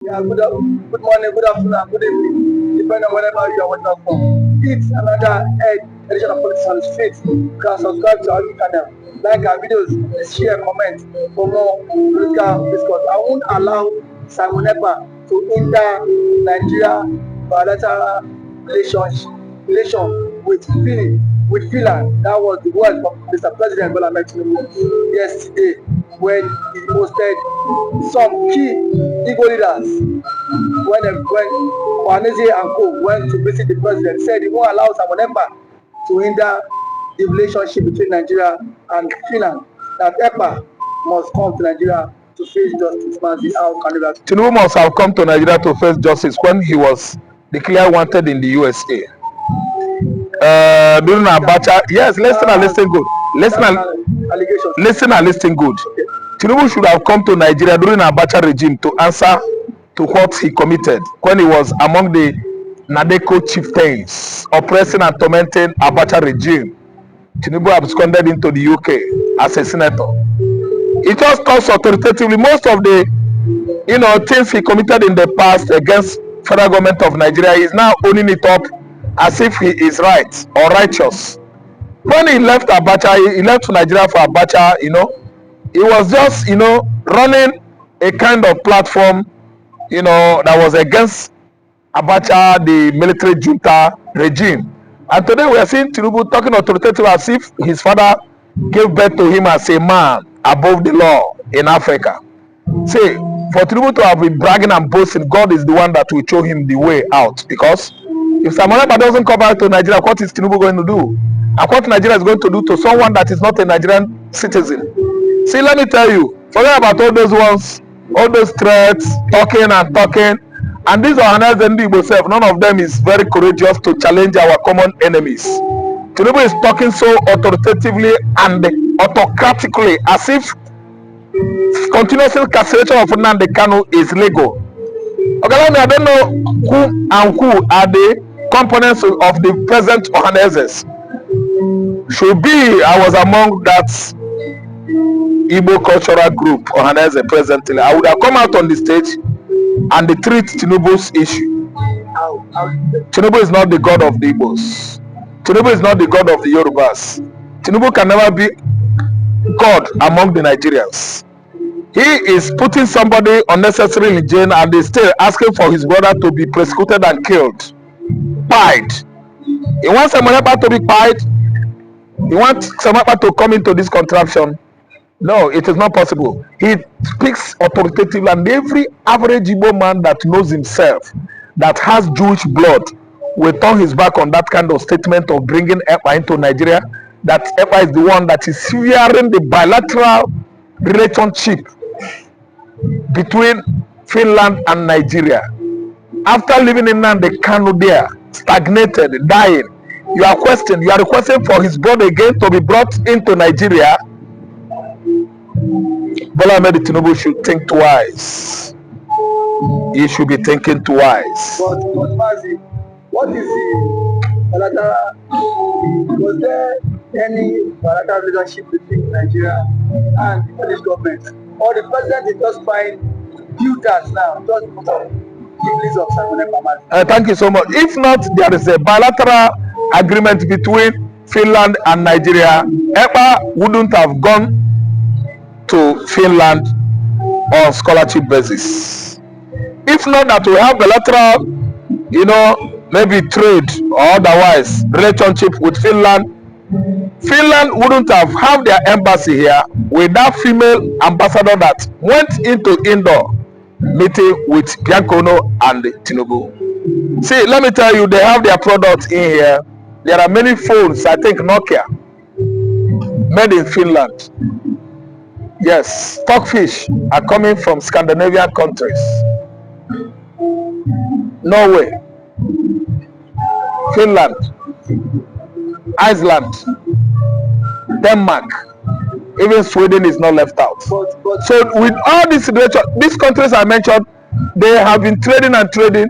Yeah, good morning, good afternoon, good evening, depending on wherever you are watching us from. It's another edition of Politics on the Street. You can subscribe to our YouTube channel, like our videos, share, comment for more political discourse. I won't allow Simon Ekpa to hinder Nigeria bilateral relation with Finland. That was the word from Mr. President Laments yesterday when he posted some key Igbo leaders when Wanese and Co went to visit the president, said he won't allow Simon Ekpa to hinder the relationship between Nigeria and Finland. That Ekpa must come to Nigeria to face justice. How can you Tinubu must have come to Nigeria to face justice when he was declared wanted in the USA. During Abacha, yes, listen and listen good. Listen and listen good. Okay. Tinubu should have come to Nigeria during Abacha regime to answer to what he committed when he was among the Nadeko chieftains oppressing and tormenting Abacha regime. Tinubu absconded into the UK as a senator. He just talks authoritatively. Most of the things he committed in the past against federal government of Nigeria, is now owning it up as if he is right or righteous. When he left Abacha, he left Nigeria for Abacha, he was just, running a kind of platform, that was against Abacha, the military junta regime. And today we are seeing Tinubu talking authoritative as if his father gave birth to him as a man above the law in Africa. See, for Tinubu to have been bragging and boasting, God is the one that will show him the way out. Because if Simon Ekpa doesn't come back to Nigeria, what is Tinubu going to do? And what Nigeria is going to do to someone that is not a Nigerian citizen? See, let me tell you, forget about all those ones, all those threats, talking and talking. And these are Igbo self, none of them is very courageous to challenge our common enemies. Tinubu is talking so authoritatively and autocratically as if continuous incarceration of Nnamdi Kanu is legal. Okay, I don't know who and who are the components of the present Ohanezes. Should be, I was among that Igbo cultural group, Ohaneze presently. I would have come out on the stage and treat Tinubu's issue. Tinubu is not the God of the Igbos. Tinubu is not the God of the Yorubas. Tinubu can never be God among the Nigerians. He is putting somebody unnecessarily in jail and is still asking for his brother to be persecuted and killed. Pied. He wants Simon Ekpa to be pied. He wants Simon Ekpa to come into this contraption. No, it is not possible. He speaks authoritatively, and every average Igbo man that knows himself, that has Jewish blood, will turn his back on that kind of statement of bringing Ekpa into Nigeria. That Ekpa is the one that is searing the bilateral relationship between Finland and Nigeria. After living in Nnamdi Kanu there, stagnated, dying, you are requesting for his blood again to be brought into Nigeria. Bola Ahmed Tinubu should think twice. He should be thinking twice. But Mazi, what is the bilateral? Was there any bilateral relationship between Nigeria and the Finnish government? Or the president is just trying to build that now, just because of the release of Simon Ekpa? Thank you so much. If not, there is a bilateral agreement between Finland and Nigeria. Ekpa wouldn't have gone to Finland on scholarship basis. If not that we have bilateral, maybe trade or otherwise relationship with Finland, Finland wouldn't have their embassy here with that female ambassador that went into indoor meeting with Bianca and Tinubu. See, let me tell you, they have their products in here. There are many phones, I think Nokia, made in Finland. Yes, stockfish are coming from Scandinavian countries. Norway, Finland, Iceland, Denmark, even Sweden is not left out. So with all these countries I mentioned, they have been trading and trading.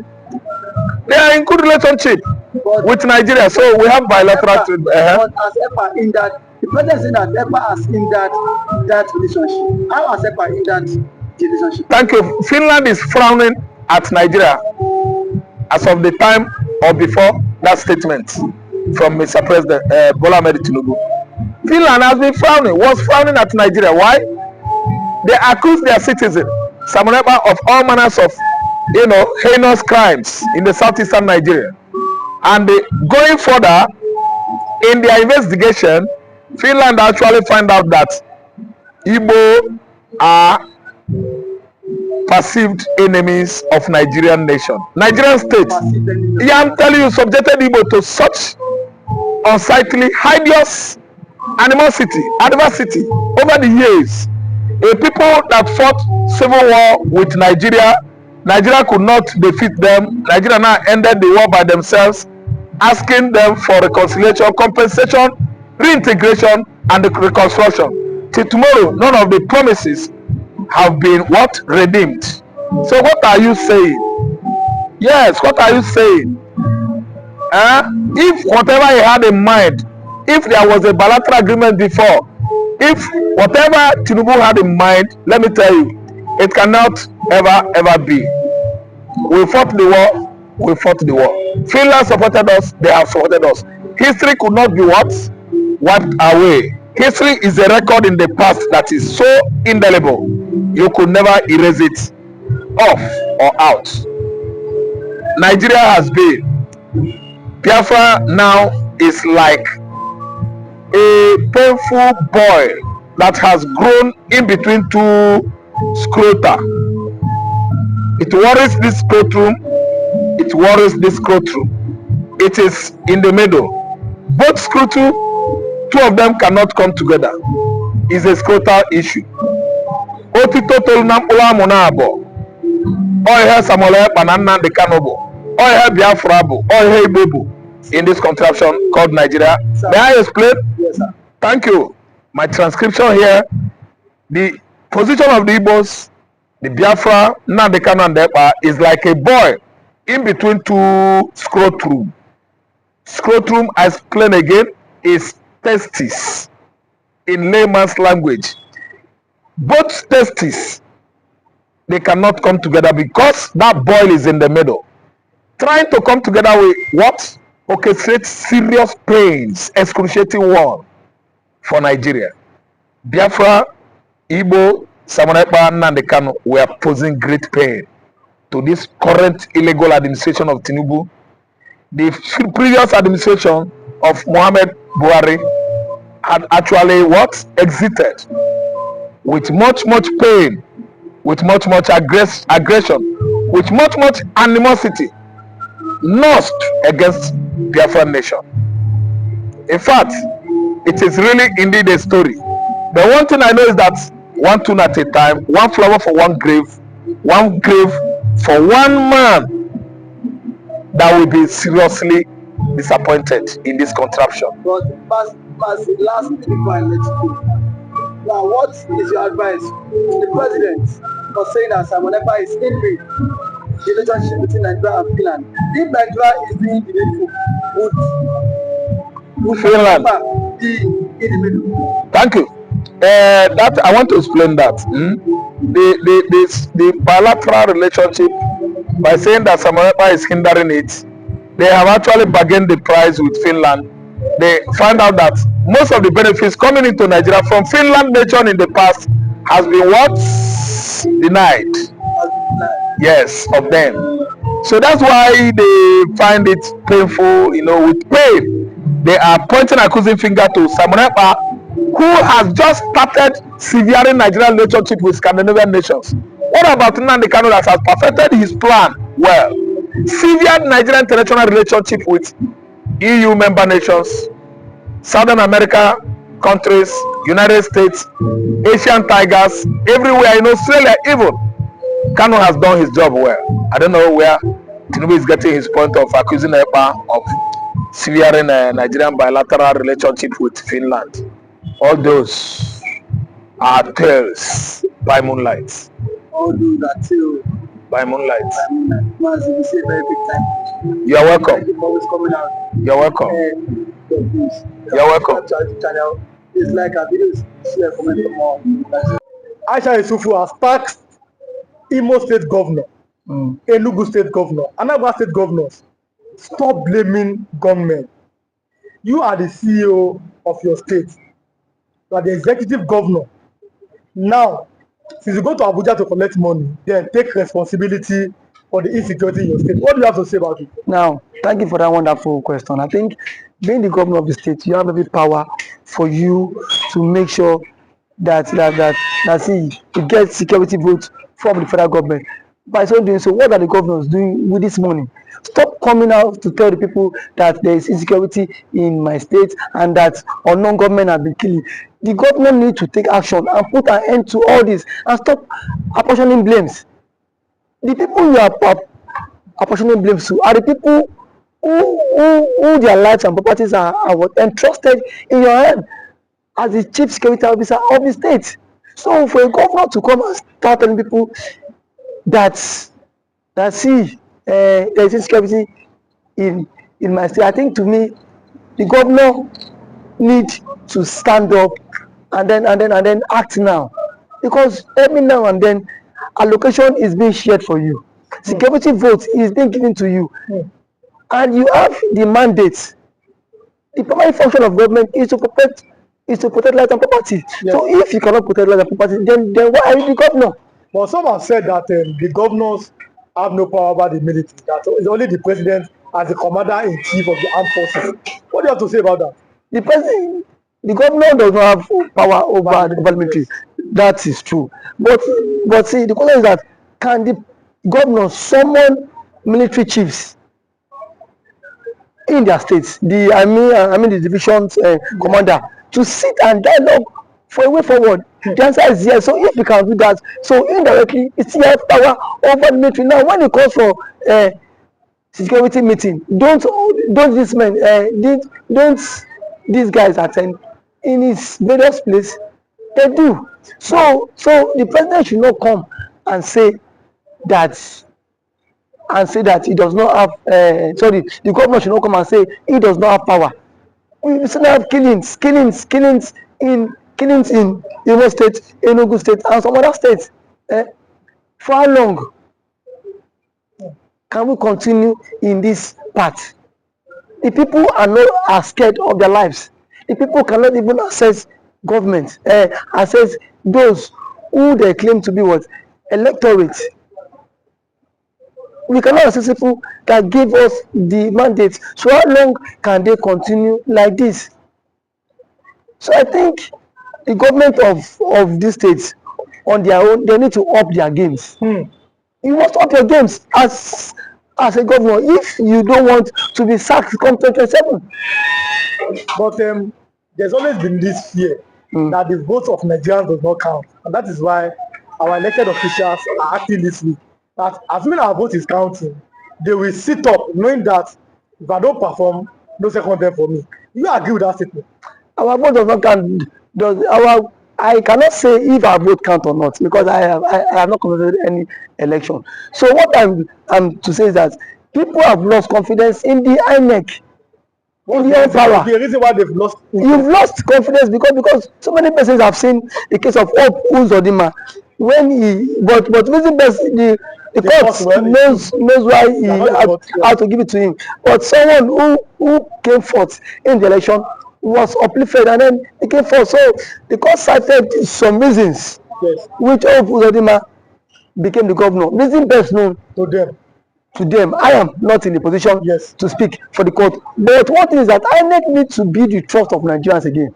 They are in good relationship with Nigeria. So we have bilateral trade. But as Ekpa in that, the president said that Ekpa has in that relationship. How has Ekpa in that relationship? Thank you. Finland is frowning at Nigeria as of the time or before that statement from Mr. President Bola Ahmed Tinubu. Finland has been was frowning at Nigeria. Why? They accuse their citizen, Simon Ekpa, of all manners of, heinous crimes in the southeastern Nigeria. And going further in their investigation, Finland actually find out that Igbo are perceived enemies of Nigerian nation. Nigerian state, yeah, I'm telling you, subjected Igbo to such unsightly, hideous animosity, adversity over the years. A people that fought civil war with Nigeria, Nigeria could not defeat them. Nigeria now ended the war by themselves, asking them for reconciliation, compensation, reintegration, and the reconstruction. Till tomorrow, none of the promises have been redeemed. So what are you saying? Yes, what are you saying? If whatever he had in mind, if there was a bilateral agreement before, if whatever Tinubu had in mind, let me tell you, it cannot ever be. We fought the war, we fought the war. Finland supported us, they have supported us. History could not be wiped away. History is a record in the past that is so indelible, you could never erase it off or out. Nigeria has been. Biafra now is like a painful boil that has grown in between two scrota. It worries this scrotum, it worries this scrotum. It is in the middle. Both scrotum, two of them cannot come together. It's a scrotal issue. Otito toluna mkpụrụ amụ na abụọ. Ọ ihe Samuel Ekpa na Nnamdi Kanu bụ. Ọ ihe Biafra bụ. Ọ ihe Igbo bụ. In this contraption called Nigeria. Sir. May I explain? Yes, sir. Thank you. My transcription here, the position of the Igbos, the Biafra, Nnamdi Kanu and Ekpa is like a boy in between two scrotum. Scrotum, I explain again, is testis in layman's language. Both testes, they cannot come together because that boil is in the middle. Trying to come together with what? Orchestrate serious pains, excruciating one for Nigeria. Biafra, Igbo, Simon Ekpa, Nnamdi Kanu were posing great pain to this current illegal administration of Tinubu. The previous administration of Muhammad Buhari had actually exited with much pain, with much aggression, with much animosity nursed against Biafran nation. In fact, it is really indeed a story. The one thing I know is that one tune at a time, one flower for one grave for one man that will be seriously disappointed in this contraption. But last before I let you go. Now, what is your advice to the president for saying that Simon Ekpa is hindering the relationship between Nigeria and Finland? If Nigeria is doing the needful, would Finland be in the middle? Thank you. That I want to explain that. The bilateral relationship, by saying that Simon Ekpa is hindering it, they have actually bargained the price with Finland. They find out that most of the benefits coming into Nigeria from Finland nation in the past has been denied. Yes, of them. So that's why they find it painful, with pain. They are pointing accusing finger to Simon Ekpa, who has just started severing Nigerian relationship with Scandinavian nations. What about Nnamdi Kanu that has perfected his plan well? Severed Nigerian international relationship with EU member nations, Southern America countries, United States, Asian tigers, everywhere, in Australia even. Kanu has done his job well. I don't know where Tinubu is getting his point of accusing Ekpa of severing Nigerian bilateral relationship with Finland. All those are tales by moonlight. All those are tales by moonlight. Once you say very big time. You're welcome. Thank you for always coming out. You're welcome. You're welcome. Channel. It's like a videos. Share, comment for more. Aisha Yusufu has taxed Imo State Governor Enugu State Governor, Anambra State Governors, stop blaming government. You are the CEO of your state. You are the executive governor. Now, since you go to Abuja to collect money, then take responsibility for the insecurity in your state. What do you have to say about it? Now, thank you for that wonderful question. I think being the governor of the state, you have every power for you to make sure that see you get security votes from the federal government. By so doing so, what are the governors doing with this money? Stop coming out to tell the people that there is insecurity in my state and that unknown government have been killing. The government need to take action and put an end to all this and stop apportioning blames. The people you are apportioning blames to are the people who their lives and properties are what entrusted in your hand as the chief security officer of the state. So for a governor to come and start telling people that see there is insecurity in my state, I think to me the governor need to stand up and then act now, because every now and then allocation is being shared for you, security vote is being given to you, and you have the mandate. The primary function of government is to protect life and property. Yes. So if you cannot protect life and property, then why are you the governor? But some have said that the governors have no power over the military, that it's only the president as the commander-in-chief of the armed forces. What do you have to say about that? The governor does not have power over the military. That is true. But see, the question is that can the governor summon military chiefs in their states, I mean the division's commander, to sit and dialogue for a way forward? The answer is yes. So if we can do that, so indirectly it still has power over the military. Now when it calls for security meeting, don't this man don't these guys attend in his various place? They do. So the president should not come and say that he does not have the governor should not come and say he does not have power. We still have killings in Imo State, Enugu State, and some other states. For how long can we continue in this path? The people are scared of their lives. The people cannot even access government, access those who they claim to be what electorate. We cannot access people that give us the mandate. So how long can they continue like this? So I think the government of these states on their own, they need to up their games. You must up your games as a governor if you don't want to be sacked come 2027. But there's always been this fear that the votes of Nigerians does not count, and that is why our elected officials are acting this week. That assuming our vote is counting, they will sit up knowing that if I don't perform, no second term for me. You agree with that statement? Our vote does not count. I cannot say if our vote count or not, because I have not conducted any election. So what I'm to say is that people have lost confidence in the INEC. The reason why they've lost you've lost confidence because so many persons have seen the case of Hope Uzodinma when but reason best the court knows why he had to give it to him, but someone who came forth in the election was uplifted and then he came forth. So the court cited some reasons which Hope Uzodinma became the governor. Reason best known to them. I am not in the position to speak for the court, but one thing is that INEC needs to be the trust of Nigerians again.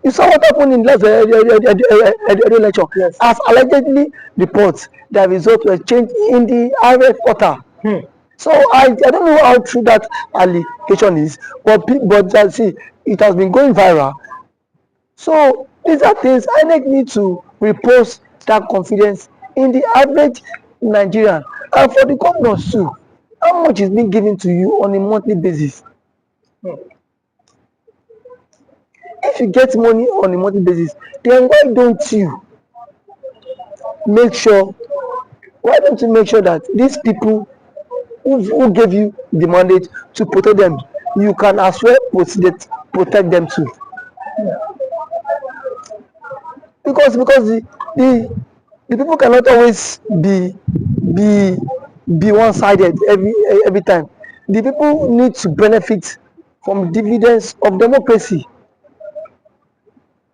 You saw what happened in last election. As allegedly reports that results were changed in the RF portal. So I don't know how true that allegation is, but see, it has been going viral. So these are things INEC need to repose that confidence in the average Nigerian. And for the governors too, how much is being given to you on a monthly basis? If you get money on a monthly basis, then why don't you make sure that these people who gave you the mandate to protect them, you can as well protect them too? Because the people cannot always be be one-sided every time. The people need to benefit from dividends of democracy,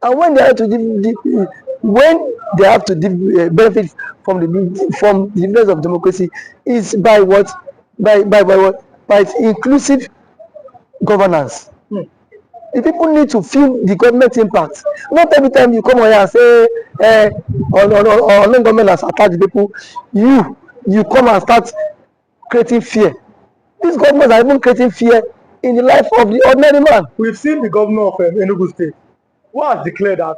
and when they have to benefit from the dividends of democracy is by what, by what, by its inclusive governance. The people need to feel the government impact. Not every time you come on here and say on government has attacked the people, you come and start creating fear. These governments are even creating fear in the life of the ordinary man. We've seen the governor of Enugu State who has declared that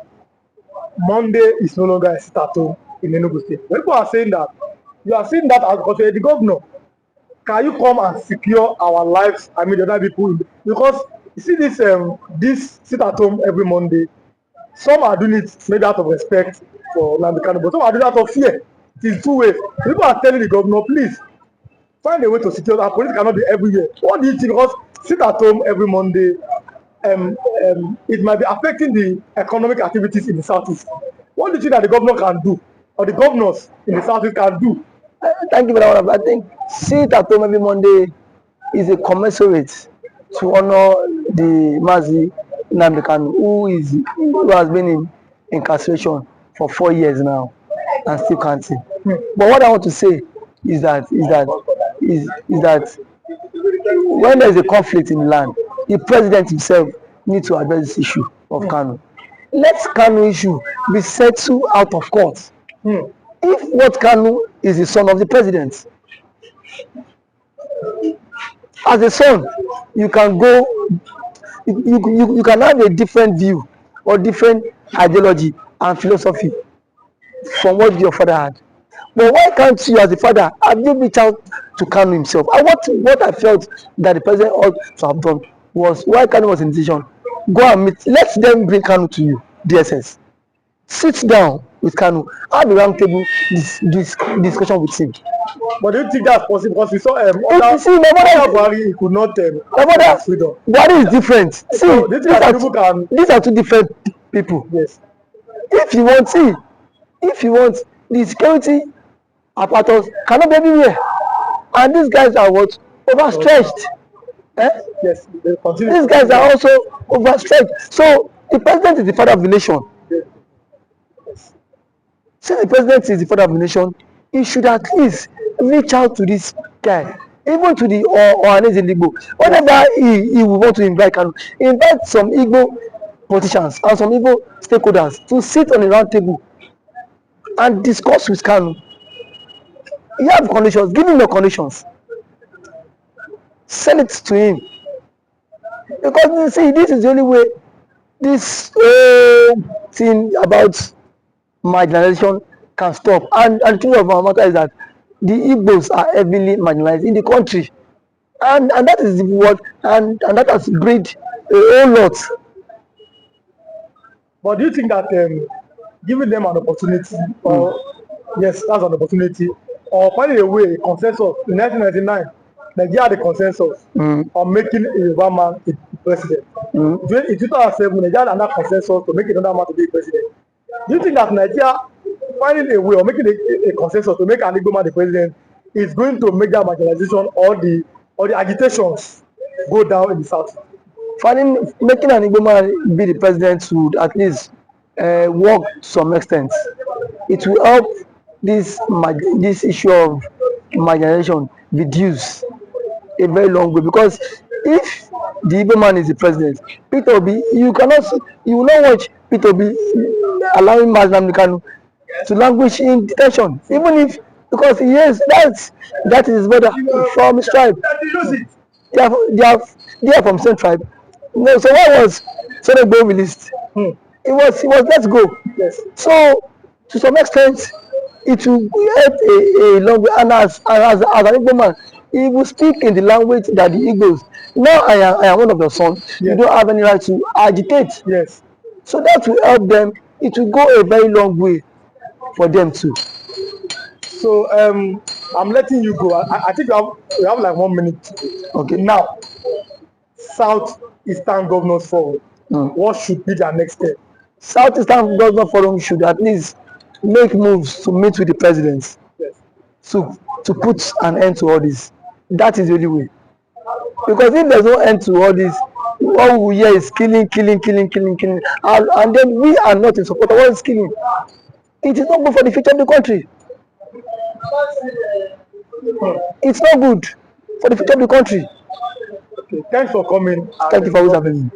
Monday is no longer a sit-at-home in Enugu State. People are saying that you are seeing that as because you're the governor. Can you come and secure our lives? I mean, the other people, because you see this sit-at-home every Monday. Some are doing it maybe out of respect for Nnamdi Kanu, but some are doing it out of fear. It is two ways. People are telling the governor, please find a way to secure that. Police cannot be everywhere. What do you think? Because sit at home every Monday, it might be affecting the economic activities in the southeast. What do you think that the governor can do, or the governors in the southeast can do? Thank you very much. I think sit at home every Monday is a commensurate to honor the Mazi Nnamdi Kanu, who has been in incarceration for 4 years now and still counting. But what I want to say is that when there is a conflict in the land, the president himself needs to address this issue of Kanu. Let Kanu issue be settled out of court. If what Kanu is the son of the president, as a son, you can go, you can have a different view or different ideology and philosophy from what your father had. But why can't you, as a father, have you reached out to Kanu himself? And what I felt that the president ought to have done was, why Kanu was in decision, go and meet, let them bring Kanu to you, DSS. Sit down with Kanu, have a round table discussion with him. But do you think that's possible? Because we saw Buhari, he could not Buhari is different. See, so, these are two different people. Yes. If you want the security apparatus cannot be everywhere, and these guys are what, overstretched. Yes. These guys are also overstretched. So the president is the father of the nation. Yes. Since the president is the father of the nation, he should at least reach out to this guy, even to the Ohaneze Igbo. Whenever he will want to invite some Igbo politicians and some Igbo stakeholders to sit on a round table and discuss with Kanu. You have conditions, give him your conditions. Send it to him. Because you see, this is the only way this thing about marginalization can stop. And the truth of our matter is that the Igbos are heavily marginalized in the country. And that is what, and that has breed a whole lot. But do you think that giving them an opportunity, or yes, that's an opportunity, or finding a way, a consensus in 1999, Nigeria had a consensus on making a Yoruba man a president. In 2007, Nigeria had another consensus to make another man to be president. Do you think that Nigeria finding a way or making a consensus to make an Igbo man the president is going to make that marginalization or the agitations go down in the south? Making an Igbo man be the president would at least work to some extent. It will help this issue of marginalization reduce a very long way, because if the Igbo man is the president, Peter Obi, you will not watch Peter Obi allowing Nnamdi Kanu to languish in detention, even if, because yes, that is his brother from his tribe. They are from same tribe. No, so why was Tinubu released? It was let's go. Yes. So to some extent, it will help a long way. And as an Igbo man, he will speak in the language that the Igbos. Now I am one of the sons. Yes. You don't have any right to agitate. Yes. So that will help them. It will go a very long way for them too. So I'm letting you go. I think we have like 1 minute. Okay. Now, Southeastern Governors Forum. What should be their next step? Southeastern Governors Forum should at least make moves to meet with the presidents. Yes. to put an end to all this. That is the only way. Because if there's no end to all this, all we hear is killing, and then we are not in support of all this killing. It is not good for the future of the country. It's not good for the future of the country. Okay, thanks for coming. Thank you for having me.